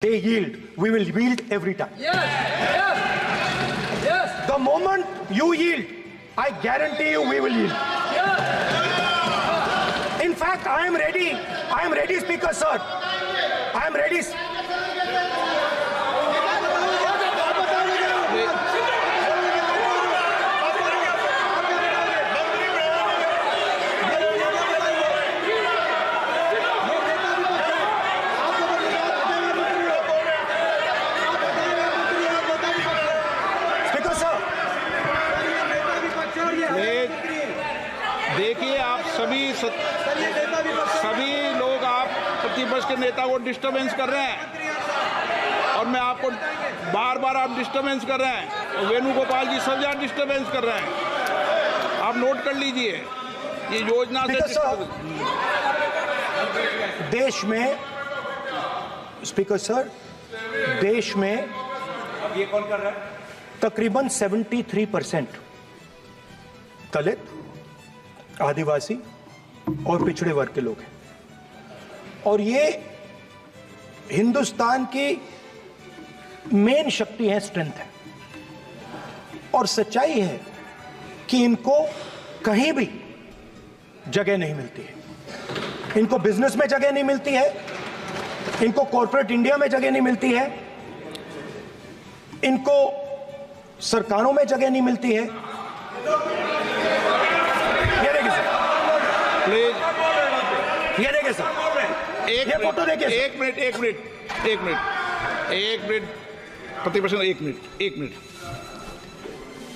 they yield, we will yield every time. Yes. The moment you yield, I guarantee you we will yield. In fact, I am ready, Speaker sir. I am ready. देखिए, आप सभी लोग आप प्रतिपक्ष के नेता को disturbance कर रहे हैं और मैं आपको बार आप डिस्टर्बेंस कर रहे हैं और वेणुगोपाल जी सब जगह डिस्टर्बेंस कर रहे हैं। आप नोट कर लीजिए, ये योजना से देश में स्पीकर सर, देश में ये कौन कर रहा है? तकरीबन 73% दलित, आदिवासी और पिछड़े वर्ग के लोग हैं और ये हिंदुस्तान की मेन शक्ति है, स्ट्रेंथ है और सच्चाई है कि इनको कहीं भी जगह नहीं मिलती है। इनको बिजनेस में जगह नहीं मिलती है, इनको कॉर्पोरेट इंडिया में जगह नहीं मिलती है, इनको सरकारों में जगह नहीं मिलती है। ये देखिए सर, एक फोटो देखिए। एक मिनट प्रतिपक्ष, एक मिनट।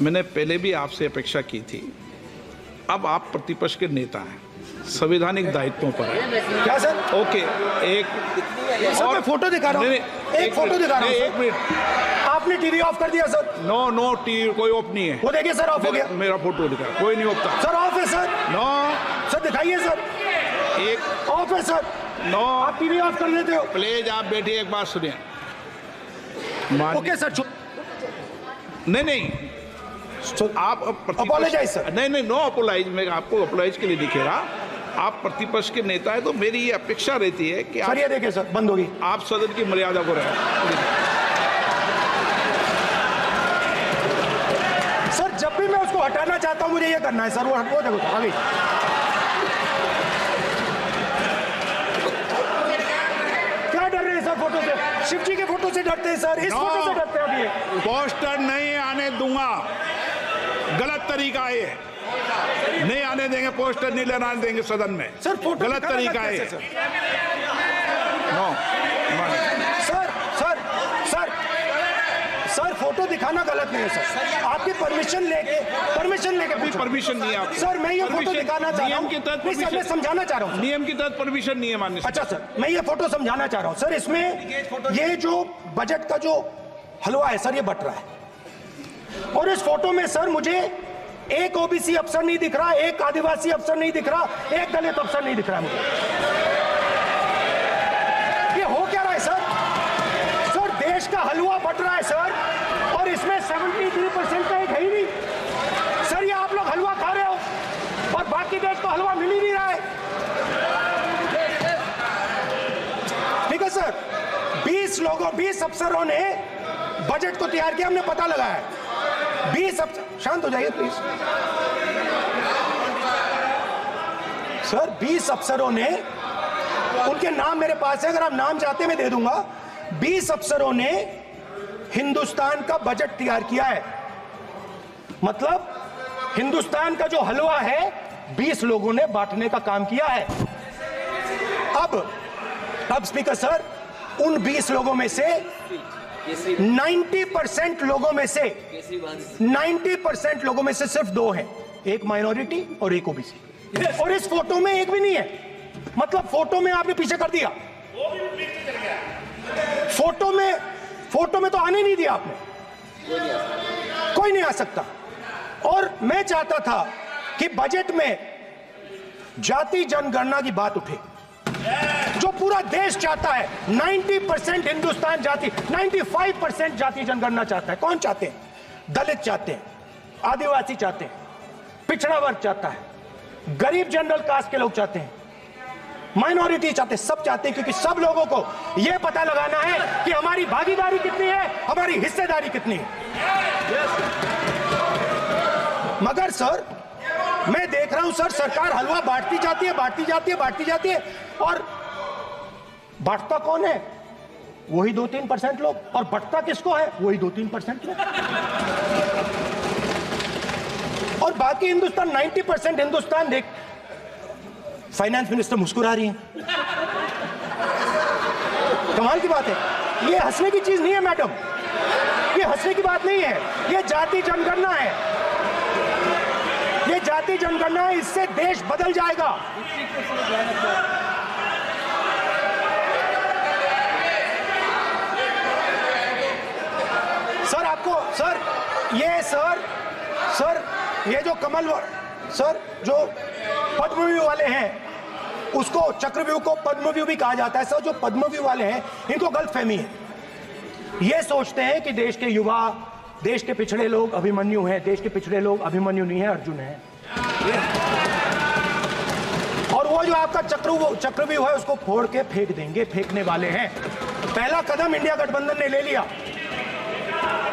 मैंने पहले भी आपसे अपेक्षा की थी, अब आप प्रतिपक्ष के नेता हैं, संवैधानिक दायित्वों पर है। क्या सर? ओके, एक और मैं फोटो दिखा रहा हूँ, एक फोटो दिखा रहा हूँ। एक मिनट, आपने टीवी ऑफ कर दिया सर? नो टीवी कोई ऑफ नहीं है। वो देखिए सर, ऑफ हो गया। मेरा फोटो दिखा, कोई नहीं ऑफ था सर। ऑफ है सर? नो सर दिखाइए सर, एक ऑफ है सर। नो, आप टीवी ऑफ कर लेते हो? प्लीज आप बैठिए, एक बात सुनिए। Okay sir. नहीं आप अपोलोजाइज सर। नहीं, नो अपोलाइज। मैं आपको अपोलाइज के लिए दिखे रहा। आप प्रतिपक्ष के नेता है तो मेरी ये अपेक्षा रहती है कि सर ये देखिए सर, बंद होगी। आप सदन की मर्यादा को रखें। सर जब भी मैं उसको हटाना चाहता हूं मुझे ये करना है सर, वो हटो। देखो आगे क्या डर रहे हैं सर फोटो से? शिव जी के फोटो से डरते हैं सर, इस फोटो से डरते हैं। अभी पोस्टर नहीं आने दूंगा, गलत तरीका है ये, नहीं आने देंगे, पोस्टर नहीं लगाने देंगे सदन में। सर फोटो गलत तरीका है। नो सर फोटो दिखाना गलत नहीं है सर। आपकी परमिशन लेके परमिशन नहीं है आप। सर मैं ये फोटो दिखाना चाह रहा हूँ, नियम के तहत मैं समझाना चाह रहा हूँ। नियम के तहत परमिशन नहीं है माननीय। अच्छा सर, मैं ये फोटो समझाना चाह रहा हूँ सर। इसमें ये जो बजट का जो हलवा है सर, ये बट रहा है और इस फोटो में सर मुझे एक ओबीसी अफसर नहीं दिख रहा, एक आदिवासी अफसर नहीं दिख रहा, एक दलित अफसर नहीं दिख रहा मुझे। ये हो क्या रहा है सर? सर देश का हलवा बट रहा है सर और इसमें 73% का एक है ही नहीं सर। ये आप लोग हलवा खा रहे हो और बाकी देश को हलवा मिल ही नहीं रहा है। ठीक है सर, 20 अफसरों ने बजट को तैयार किया, हमने पता लगाया है। 20 अफसर, शांत हो जाइए प्लीज सर। 20 अफसरों ने, उनके नाम मेरे पास है, अगर आप नाम चाहते मैं दे दूंगा। 20 अफसरों ने हिंदुस्तान का बजट तैयार किया है। मतलब हिंदुस्तान का जो हलवा है 20 लोगों ने बांटने का काम किया है। अब स्पीकर सर, उन 20 लोगों में से 90% लोगों में से सिर्फ 2 हैं, एक माइनॉरिटी और एक ओबीसी। और इस फोटो में एक भी नहीं है। मतलब फोटो में आपने पीछे कर दिया, फोटो में तो आने नहीं दिया आपने। कोई नहीं आ सकता। और मैं चाहता था कि बजट में जाति जनगणना की बात उठे, जो पूरा देश चाहता है। 90% हिंदुस्तान जाति, 95% जाति जनगणना चाहता है। कौन चाहते हैं? दलित चाहते हैं, आदिवासी चाहते हैं, पिछड़ा वर्ग चाहता है, गरीब जनरल कास्ट के लोग चाहते हैं, माइनॉरिटी चाहते, सब चाहते हैं, क्योंकि सब लोगों को यह पता लगाना है कि हमारी भागीदारी कितनी है, हमारी हिस्सेदारी कितनी है। मगर सर मैं देख रहा हूं सर, सरकार हलवा बांटती जाती है, बांटती जाती है, बांटती जाती है, और बांटता कौन है? वही 2-3% लोग, और बंटता किसको है? वही 2-3% लोग, और बाकी हिंदुस्तान 90% हिंदुस्तान देख। फाइनेंस मिनिस्टर मुस्कुरा रही हैं, कमाल की बात है। ये हंसने की चीज नहीं है मैडम, ये हंसने की बात नहीं है, ये जाति जनगणना है, ये जाति जनगणना है, इससे देश बदल जाएगा। सर आपको सर ये जो कमल सर जो पद्मव्यूह वाले हैं, उसको चक्रव्यूह को पद्मव्यूह भी कहा जाता है। सर जो पद्मव्यूह वाले हैं इनको गलतफहमी है, ये सोचते हैं कि देश के युवा, देश के पिछड़े लोग अभिमन्यु हैं। देश के पिछड़े लोग अभिमन्यु नहीं है, अर्जुन है। और वो जो आपका चक्रव्यूह है उसको फोड़ के फेंक देंगे, फेंकने वाले हैं। पहला कदम इंडिया गठबंधन ने ले लिया,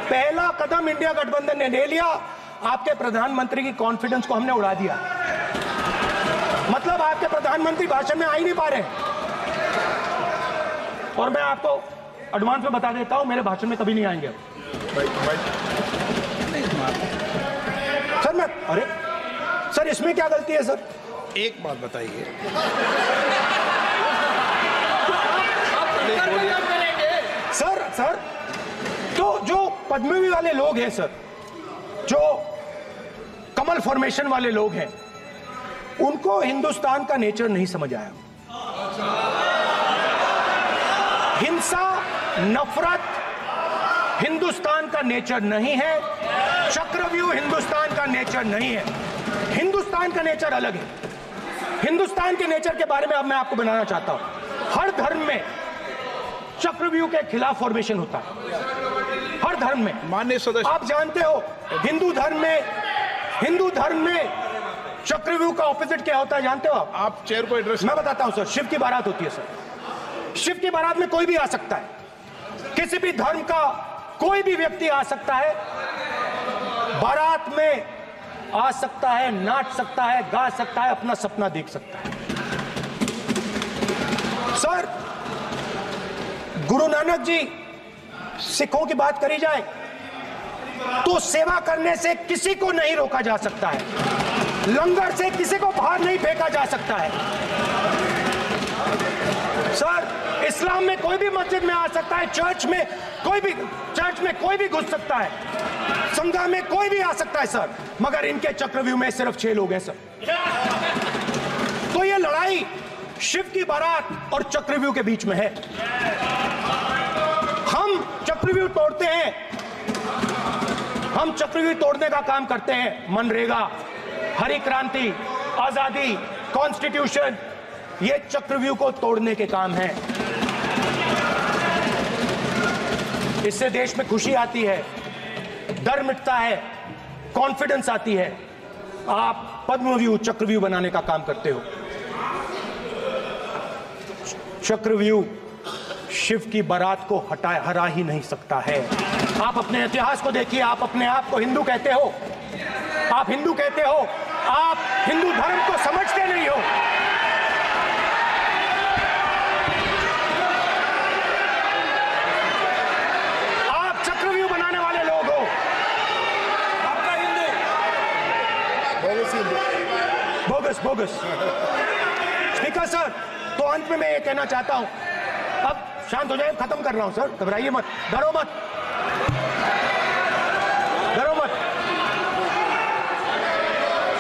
पहला कदम इंडिया गठबंधन ने ले लिया। आपके प्रधानमंत्री की कॉन्फिडेंस को हमने उड़ा दिया, मतलब आपके प्रधानमंत्री भाषण में आ ही नहीं पा रहे। और मैं आपको एडवांस में बता देता हूं, मेरे भाषण में कभी नहीं आएंगे सर। अरे सर इसमें क्या गलती है सर? एक बात बताइए, सर तो जो पद्मव्यूह वाले लोग हैं सर, जो कमल फॉर्मेशन वाले लोग हैं, उनको हिंदुस्तान का नेचर नहीं समझ आया। हिंसा, नफरत हिंदुस्तान का नेचर नहीं है, चक्रव्यूह हिंदुस्तान का नेचर नहीं है। हिंदुस्तान का नेचर अलग है। हिंदुस्तान के नेचर के बारे में अब मैं आपको बनाना चाहता हूं। हर धर्म में चक्रव्यूह के खिलाफ फॉर्मेशन होता है, हर धर्म में। माननीय सदस्य, आप जानते हो हिंदू धर्म में चक्रव्यूह का ऑपोजिट क्या होता है, जानते हो आप चेयर को एड्रेस। मैं बताता हूं सर, शिव की बारात होती है सर। शिव की बारात में कोई भी आ सकता है, किसी भी धर्म का कोई भी व्यक्ति आ सकता है, बारात में आ सकता है, नाच सकता है, गा सकता है, अपना सपना देख सकता है। सर गुरु नानक जी, सिखों की बात करी जाए तो सेवा करने से किसी को नहीं रोका जा सकता है, लंगर से किसी को बाहर नहीं फेंका जा सकता है। सर इस्लाम में कोई भी मस्जिद में आ सकता है, चर्च में कोई भी घुस सकता है, संघा में कोई भी आ सकता है सर, मगर इनके चक्रव्यूह में सिर्फ 6 लोग हैं सर। तो ये लड़ाई शिव की बारात और चक्रव्यूह के बीच में है। हम चक्रव्यूह तोड़ते हैं, हम चक्रव्यूह तोड़ने का काम करते हैं। मनरेगा, हरी क्रांति, आजादी, कॉन्स्टिट्यूशन, ये चक्रव्यूह को तोड़ने के काम हैं। इससे देश में खुशी आती है, डर मिटता है, कॉन्फिडेंस आती है। आप पद्मव्यूह चक्रव्यूह बनाने का काम करते हो। चक्रव्यूह शिव की बारात को हरा ही नहीं सकता है। आप अपने इतिहास को देखिए, आप अपने आप को हिंदू कहते हो, आप हिंदू कहते हो, आप हिंदू धर्म को समझते नहीं हो। आप चक्रव्यूह बनाने वाले लोग हो। आपका हिंदू बोगस। स्पीकर सर, तो अंत में मैं ये कहना चाहता हूं, अब शांत हो जाए, खत्म कर रहा हूं सर, घबराइए मत, डरो मत।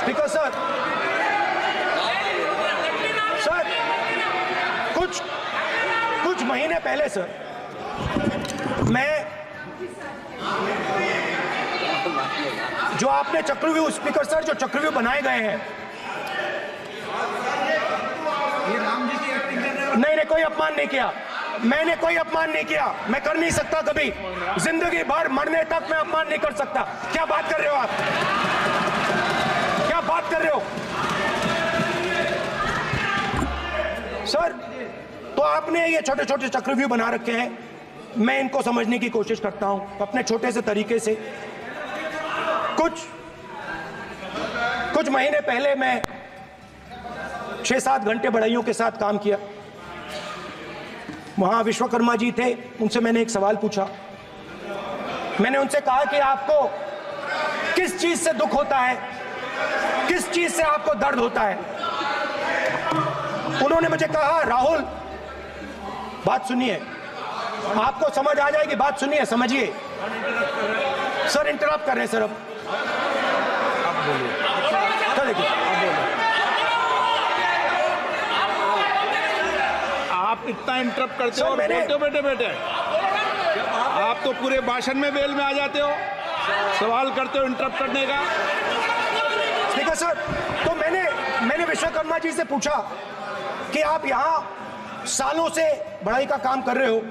स्पीकर सर, कुछ महीने पहले सर, मैं जो आपने चक्रव्यूह, स्पीकर सर, जो चक्रव्यूह बनाए गए हैं, नहीं, कोई अपमान नहीं किया, मैंने कोई अपमान नहीं किया, मैं कर नहीं सकता कभी, जिंदगी भर मरने तक मैं अपमान नहीं कर सकता। क्या बात कर रहे हो आप, क्या बात कर रहे हो? सर, तो आपने ये छोटे छोटे चक्रव्यूह बना रखे हैं, मैं इनको समझने की कोशिश करता हूं अपने छोटे से तरीके से। कुछ महीने पहले मैं 6-7 घंटे बढ़इयों के साथ काम किया। वहां विश्वकर्मा जी थे, उनसे मैंने एक सवाल पूछा। मैंने उनसे कहा कि आपको किस चीज से दुख होता है, किस चीज से आपको दर्द होता है। उन्होंने मुझे कहा, राहुल बात सुनिए, आपको समझ आ जाएगी, बात सुनिए, समझिए। सर इंटरप्ट कर रहे हैं सर, अब बोलिए। देखिए, आप इतना इंटरप्ट करते हो और मैंने बोलते हो बेटे बेटे, आप तो पूरे भाषण में बेल में आ जाते हो, सवाल करते हो इंटरप्ट करने का। स्पीकर सर, तो मैंने विश्वकर्मा जी से पूछा कि आप यहां सालों से बढ़ाई का काम कर रहे हो,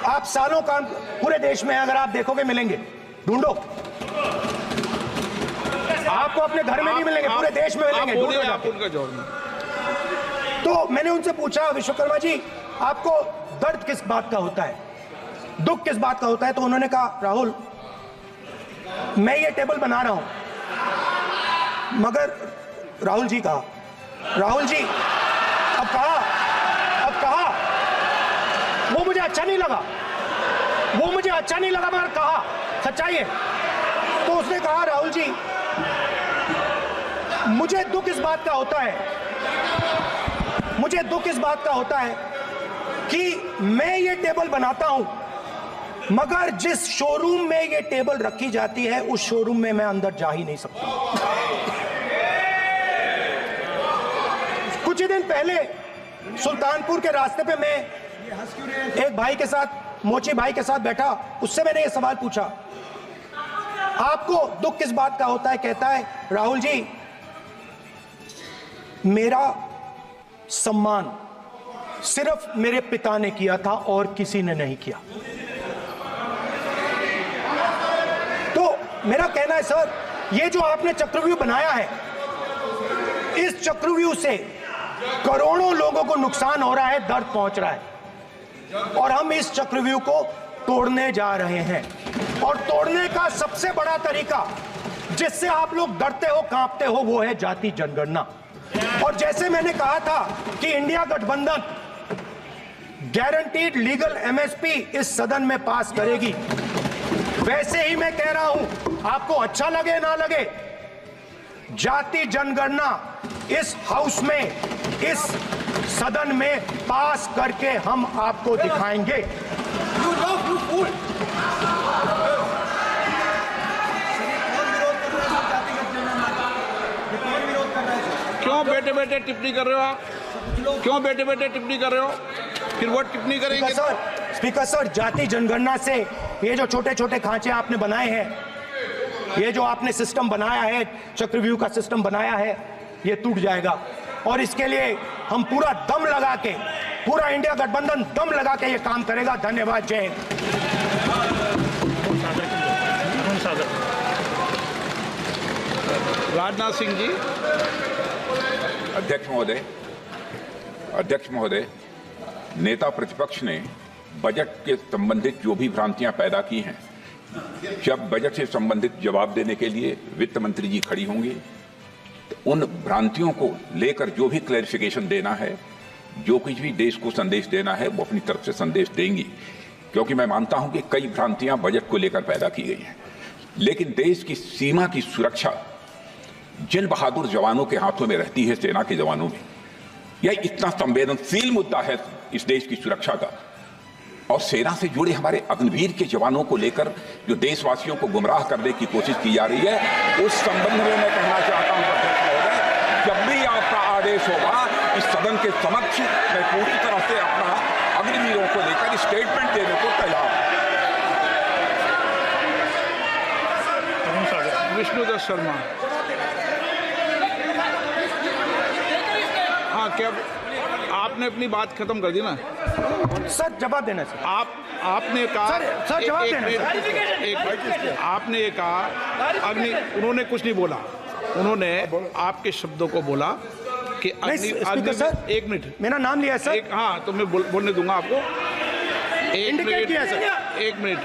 आप सालों काम पूरे देश में अगर आप देखोगे मिलेंगे, ढूंढो, आपको अपने घर में नहीं मिलेंगे, पूरे देश में मिलेंगे, ढूंढो आप उनका जवाब। तो मैंने उनसे पूछा, विश्वकर्मा जी आपको दर्द किस बात का होता है, दुख किस बात का होता है। तो उन्होंने कहा, राहुल मैं ये टेबल बना रहा हूं, मगर राहुल जी कहा, राहुल जी अब कहा वो मुझे अच्छा नहीं लगा, मगर कहा सच्चाई है। तो उसने कहा, राहुल जी मुझे दुख इस बात का होता है कि मैं ये टेबल बनाता हूं, मगर जिस शोरूम में ये टेबल रखी जाती है उस शोरूम में मैं अंदर जा ही नहीं सकता। कुछ ही दिन पहले सुल्तानपुर के रास्ते पे मैं एक भाई के साथ, मोची भाई के साथ बैठा, उससे मैंने ये सवाल पूछा, आपको दुख किस बात का होता है। कहता है, राहुल जी मेरा सम्मान सिर्फ मेरे पिता ने किया था और किसी ने नहीं किया। तो मेरा कहना है सर, ये जो आपने चक्रव्यूह बनाया है, इस चक्रव्यूह से करोड़ों लोगों को नुकसान हो रहा है, दर्द पहुंच रहा है, और हम इस चक्रव्यूह को तोड़ने जा रहे हैं। और तोड़ने का सबसे बड़ा तरीका जिससे आप लोग डरते हो, कांपते हो, वो है जाति जनगणना। और जैसे मैंने कहा था कि इंडिया गठबंधन गारंटीड लीगल एमएसपी इस सदन में पास करेगी, वैसे ही मैं कह रहा हूं, आपको अच्छा लगे ना लगे, जाति जनगणना इस हाउस में, इस सदन में पास करके हम आपको दिखाएंगे। क्यों बेटे बेटे टिप्पणी कर रहे हो आप? क्यों बेटे बेटे टिप्पणी कर रहे हो? फिर वो टिप्पणी करेंगे। स्पीकर सर, जाति जनगणना से ये जो छोटे छोटे खांचे आपने बनाए हैं, ये जो आपने सिस्टम बनाया है, चक्रव्यूह का सिस्टम बनाया है, ये टूट जाएगा। और इसके लिए हम पूरा दम लगा के, पूरा इंडिया गठबंधन दम लगा के ये काम करेगा। धन्यवाद, जय हिंद। राजनाथ सिंह जी। अध्यक्ष महोदय, नेता प्रतिपक्ष ने बजट के संबंधित जो भी भ्रांतियां पैदा की हैं, जब बजट से संबंधित जवाब देने के लिए वित्त मंत्री जी खड़ी होंगी, तो उन भ्रांतियों को लेकर जो भी क्लैरिफिकेशन देना है, जो कुछ भी देश को संदेश देना है, वो अपनी तरफ से संदेश देंगी। क्योंकि मैं मानता हूं कि कई भ्रांतियां बजट को लेकर पैदा की गई हैं, लेकिन देश की सीमा की सुरक्षा जिन बहादुर जवानों के हाथों में रहती है, सेना के जवानों में, यह इतना संवेदनशील मुद्दा है इस देश की सुरक्षा का, और सेना से जुड़े हमारे अग्निवीर के जवानों को लेकर जो देशवासियों को गुमराह करने की कोशिश की जा रही है, उस संबंध में मैं कहना चाहता हूं अध्यक्ष महोदय, जब भी आपका आदेश होगा, इस सदन के समक्ष मैं पूरी तरह से अपना अग्निवीरों को लेकर स्टेटमेंट देने को तैयार हूं। विष्णुदत्त शर्मा। हाँ, क्या आपने अपनी बात खत्म कर दी ना? सर जवाब देना सर। आपने कहा सर जवाब देना सर। आपने कहा उन्होंने कुछ नहीं बोला, उन्होंने आपके शब्दों को बोला कि नहीं, स्पीकर सर, एक मिनट, मेरा नाम लिया है सर। हाँ तो मैं बोलने दूंगा आपको। एक इंडिकेट मिनट, किया सर। एक मिनट।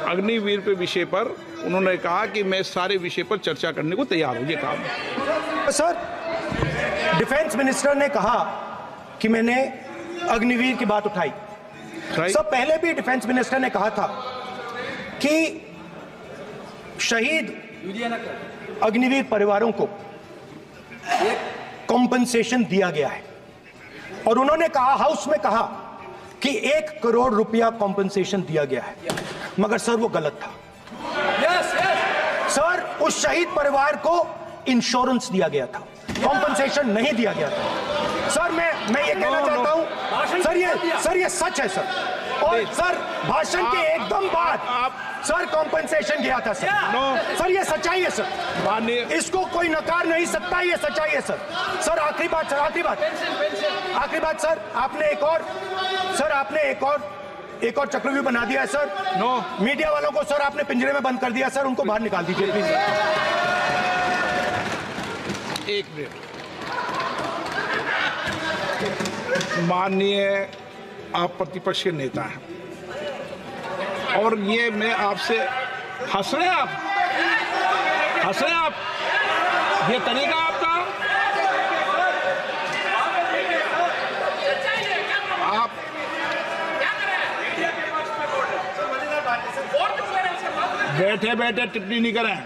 अग्निवीर पे विषय पर उन्होंने कहा कि मैं सारे विषय पर चर्चा करने को तैयार हूं, ये कहा। सर, डिफेंस मिनिस्टर ने कहा कि मैंने अग्निवीर की बात उठाई। सर, पहले भी डिफेंस मिनिस्टर ने कहा था कि शहीद अग्निवीर परिवारों को कॉम्पनसेशन दिया गया है और उन्होंने कहा, हाउस में कहा कि 1 करोड़ रुपया कॉम्पनसेशन दिया गया है, मगर सर वो गलत था। सर, उस शहीद परिवार को इंश्योरेंस दिया गया था, कॉम्पनसेशन नहीं दिया गया था। सर, मैं ये कहना चाहता हूं सर, ये सच है सर। और सर, भाषण के एकदम बाद सर कॉम्पनसेशन गया था सर। सर, ये सच्चाई है सर, इसको कोई नकार नहीं सकता, ये सच्चाई है सर। सर, आखिरी बात सर, आखिरी बात सर, आपने एक और चक्रव्यूह बना दिया है सर। मीडिया वालों को सर आपने पिंजरे में बंद कर दिया सर, उनको बाहर निकाल दीजिए प्लीज। एक मिनट, माननीय आप प्रतिपक्ष के नेता हैं और ये मैं आपसे हंस रहे हैं आप, ये तरीका आपका, आप बैठे बैठे टिप्पणी नहीं करें।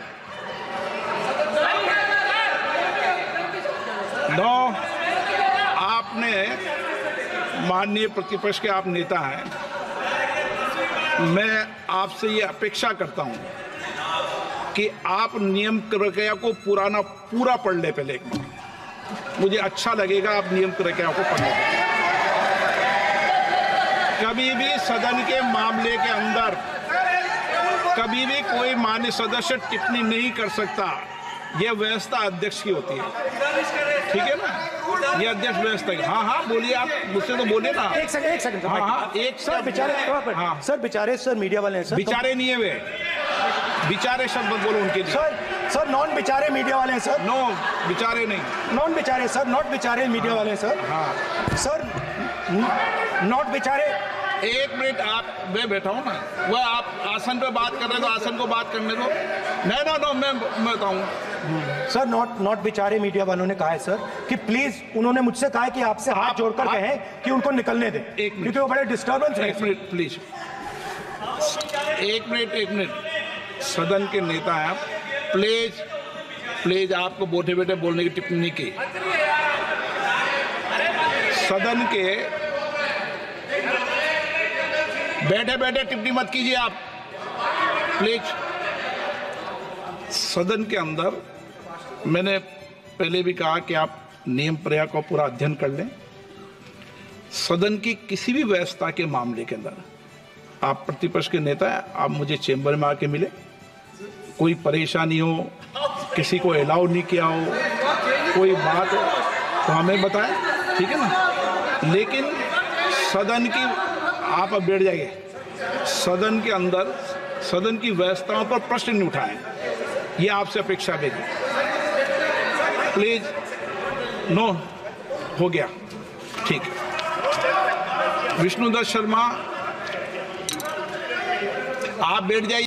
आपने, माननीय प्रतिपक्ष के आप नेता हैं, मैं आपसे ये अपेक्षा करता हूं कि आप नियम प्रक्रिया को पूरा पढ़ ले पहले एक बार। मुझे अच्छा लगेगा आप नियम प्रक्रिया को पढ़ लें। कभी भी सदन के मामले के अंदर कभी भी कोई माननीय सदस्य टिप्पणी नहीं कर सकता। यह व्यवस्था अध्यक्ष की होती है, ठीक है ना? ये अध्यक्ष व्यवस्था की। हाँ बोलिए, आप मुझसे तो बोले ना। एक सेकंड हाँ, एक सर, बेचारे हाँ सर, बेचारे सर, मीडिया वाले हैं सर। बेचारे नहीं है वे, बेचारे शब्द बोलो उनके लिए। सर नॉन बेचारे मीडिया वाले हैं सर। नो, बेचारे नहीं, नॉन बेचारे सर, नॉट बेचारे मीडिया वाले हैं सर। हाँ सर, नॉट बेचारे। एक मिनट, आप, मैं बैठा हूँ ना, वह आप आसन पे बात कर रहे हो तो आसन को बात करने दो। नो, मैं बताऊँ सर, नॉट बेचारे मीडिया वालों ने कहा है सर कि प्लीज, उन्होंने मुझसे कहा है कि आपसे हाथ जोड़कर कहें कि उनको निकलने दें, क्योंकि वो बड़े डिस्टर्बेंस है। एक मिनट प्लीज, एक मिनट, सदन के नेता हैं आप, प्लीज आपको बैठे बैठे बोलने की टिप्पणी की। सदन के बैठे बैठे टिप्पणी मत कीजिए आप, प्लीज। सदन के अंदर मैंने पहले भी कहा कि आप नियम प्रक्रिया को पूरा अध्ययन कर लें। सदन की किसी भी व्यवस्था के मामले के अंदर आप प्रतिपक्ष के नेता हैं, आप मुझे चेंबर में आके मिले, कोई परेशानी हो, किसी को अलाउ नहीं किया हो, कोई बात हो तो हमें बताएं, ठीक है ना? लेकिन सदन की, आप अब बैठ जाइए, सदन के अंदर सदन की व्यवस्थाओं पर प्रश्न नहीं उठाएं, ये आपसे अपेक्षा मेरी, प्लीज। नो, हो गया, ठीक है। विष्णुदत्त शर्मा, आप बैठ जाइए।